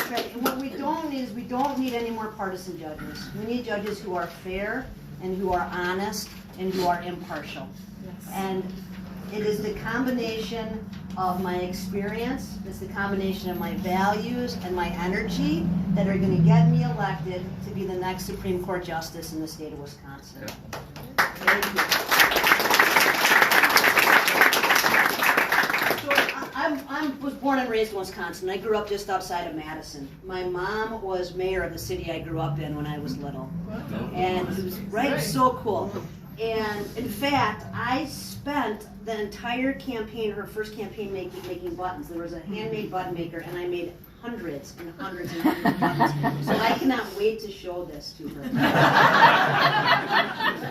right. And what we don't need is we don't need any more partisan judges. We need judges who are fair and who are honest and who are impartial. Yes. And it is the combination of my experience, it's the combination of my values and my energy that are going to get me elected to be the next Supreme Court Justice in the state of Wisconsin. Yeah. Thank you. I was born and raised in Wisconsin. I grew up just outside of Madison. My mom was mayor of the city I grew up in when I was little. And it was so cool. And in fact, I spent the entire campaign, her first campaign, making buttons. There was a handmade button maker, and I made hundreds and hundreds and hundreds of buttons. So I cannot wait to show this to her.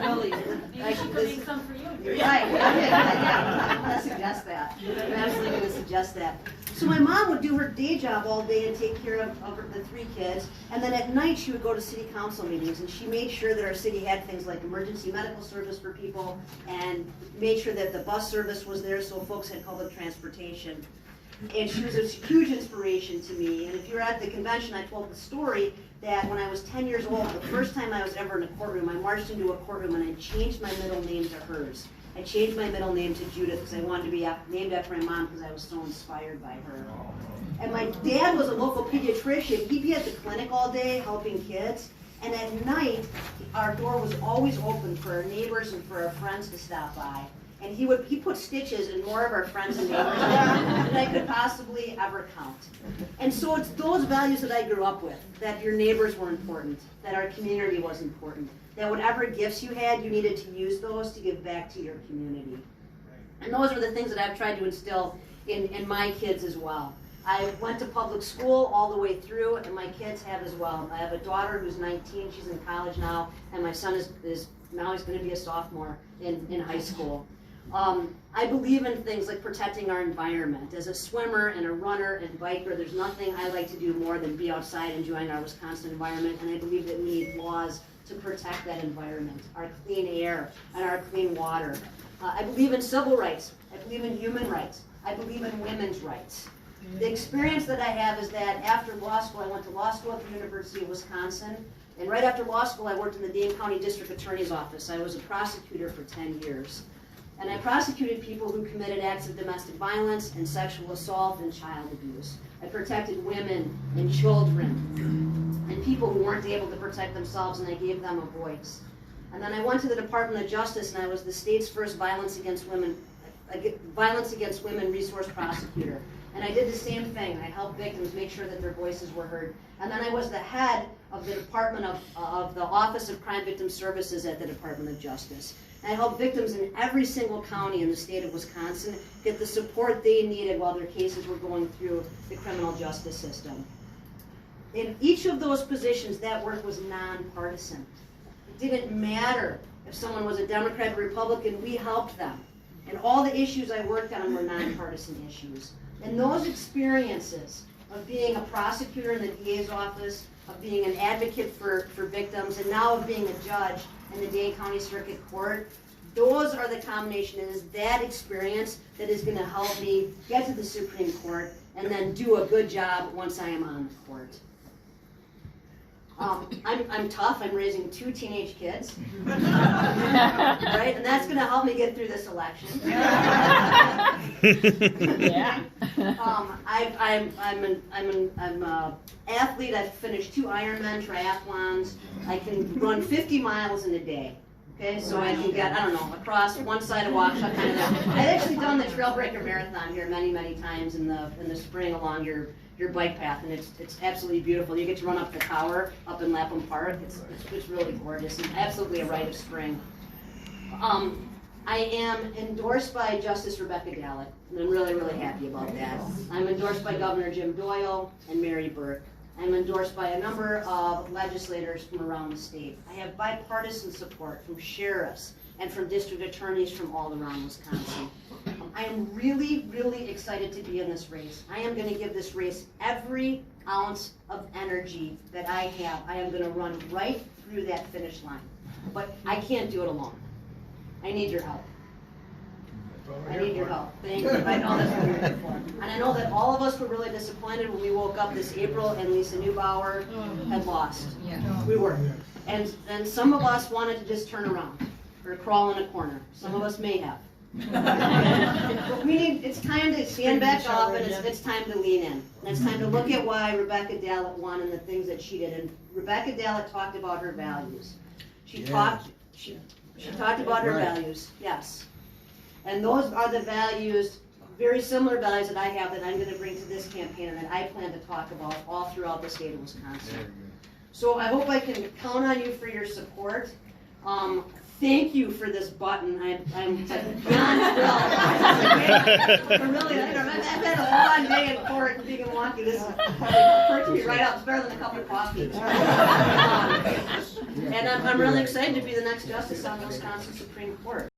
Really, maybe she could make some for you. Right, yeah, I'm going to suggest that. I'm absolutely going to suggest that. So my mom would do her day job all day and take care of the 3 kids, and then at night she would go to city council meetings, and she made sure that our city had things like emergency medical service for people, and made sure that the bus service was there so folks had public transportation. And she was a huge inspiration to me. And if you were at the convention, I told the story that when I was 10 years old, the first time I was ever in a courtroom, I marched into a courtroom and I changed my middle name to hers. I changed my middle name to Judith because I wanted to be named after my mom because I was so inspired by her. And my dad was a local pediatrician. He'd be at the clinic all day helping kids. And at night, our door was always open for our neighbors and for our friends to stop by. And he put stitches in more of our friends and neighbors than I could possibly ever count. And so it's those values that I grew up with, that your neighbors were important, that our community was important, that whatever gifts you had, you needed to use those to give back to your community. And those are the things that I've tried to instill in my kids as well. I went to public school all the way through, and my kids have as well. I have a daughter who's 19, she's in college now, and my son is now he's going to be a sophomore in high school. I believe in things like protecting our environment. As a swimmer and a runner and biker, there's nothing I like to do more than be outside enjoying our Wisconsin environment, and I believe that we need laws to protect that environment, our clean air and our clean water. I believe in civil rights. I believe in human rights. I believe in women's rights. The experience that I have is that after law school, I went to law school at the University of Wisconsin, and right after law school, I worked in the Dane County District Attorney's Office. I was a prosecutor for 10 years. And I prosecuted people who committed acts of domestic violence and sexual assault and child abuse. I protected women and children and people who weren't able to protect themselves, and I gave them a voice. And then I went to the Department of Justice, and I was the state's first violence against women resource prosecutor. And I did the same thing. I helped victims make sure that their voices were heard. And then I was the head of the Department of the Office of Crime Victim Services at the Department of Justice. And I helped victims in every single county in the state of Wisconsin get the support they needed while their cases were going through the criminal justice system. In each of those positions, that work was nonpartisan. It didn't matter if someone was a Democrat or Republican, we helped them. And all the issues I worked on were nonpartisan issues. And those experiences of being a prosecutor in the DA's office, of being an advocate for victims, and now of being a judge in the Dane County Circuit Court, those are the combination. It is that experience that is going to help me get to the Supreme Court and then do a good job once I am on the court. I'm tough. I'm raising 2 teenage kids, right? And that's going to help me get through this election. Yeah. I'm an athlete. I've finished 2 Ironman triathlons. I can run 50 miles in a day. Okay, so I can get, I don't know, across one side of Waukesha, kind of that. I've actually done the Trailbreaker Marathon here many, many times in the spring along your bike path, and it's absolutely beautiful. You get to run up the tower up in Lapham Park. It's really gorgeous and absolutely a rite of spring. I am endorsed by Justice Rebecca Dallek, and I'm really, really happy about that. I'm endorsed by Governor Jim Doyle and Mary Burke. I'm endorsed by a number of legislators from around the state. I have bipartisan support from sheriffs and from district attorneys from all around Wisconsin. I am really, really excited to be in this race. I am going to give this race every ounce of energy that I have. I am going to run right through that finish line. But I can't do it alone. I need your help. I need your help. Thank you. I know that's what you're here for. And I know that all of us were really disappointed when we woke up this April and Lisa Neubauer had lost. We were. And some of us wanted to just turn around or crawl in a corner. Some of us may have. But it's time to stand back up, and it's time to lean in. And it's time to look at why Rebecca Dallett won and the things that she did. And Rebecca Dallett talked about her values. She talked about her values, yes. And those are the values, very similar values that I have that I'm going to bring to this campaign and that I plan to talk about all throughout the state of Wisconsin. So I hope I can count on you for your support. Thank you for this button. I'm beyond thrilled. Really, I've had a long day in court in Milwaukee. This perked me right up. It's better than a cup of coffee. And I'm really excited to be the next justice on the Wisconsin Supreme Court.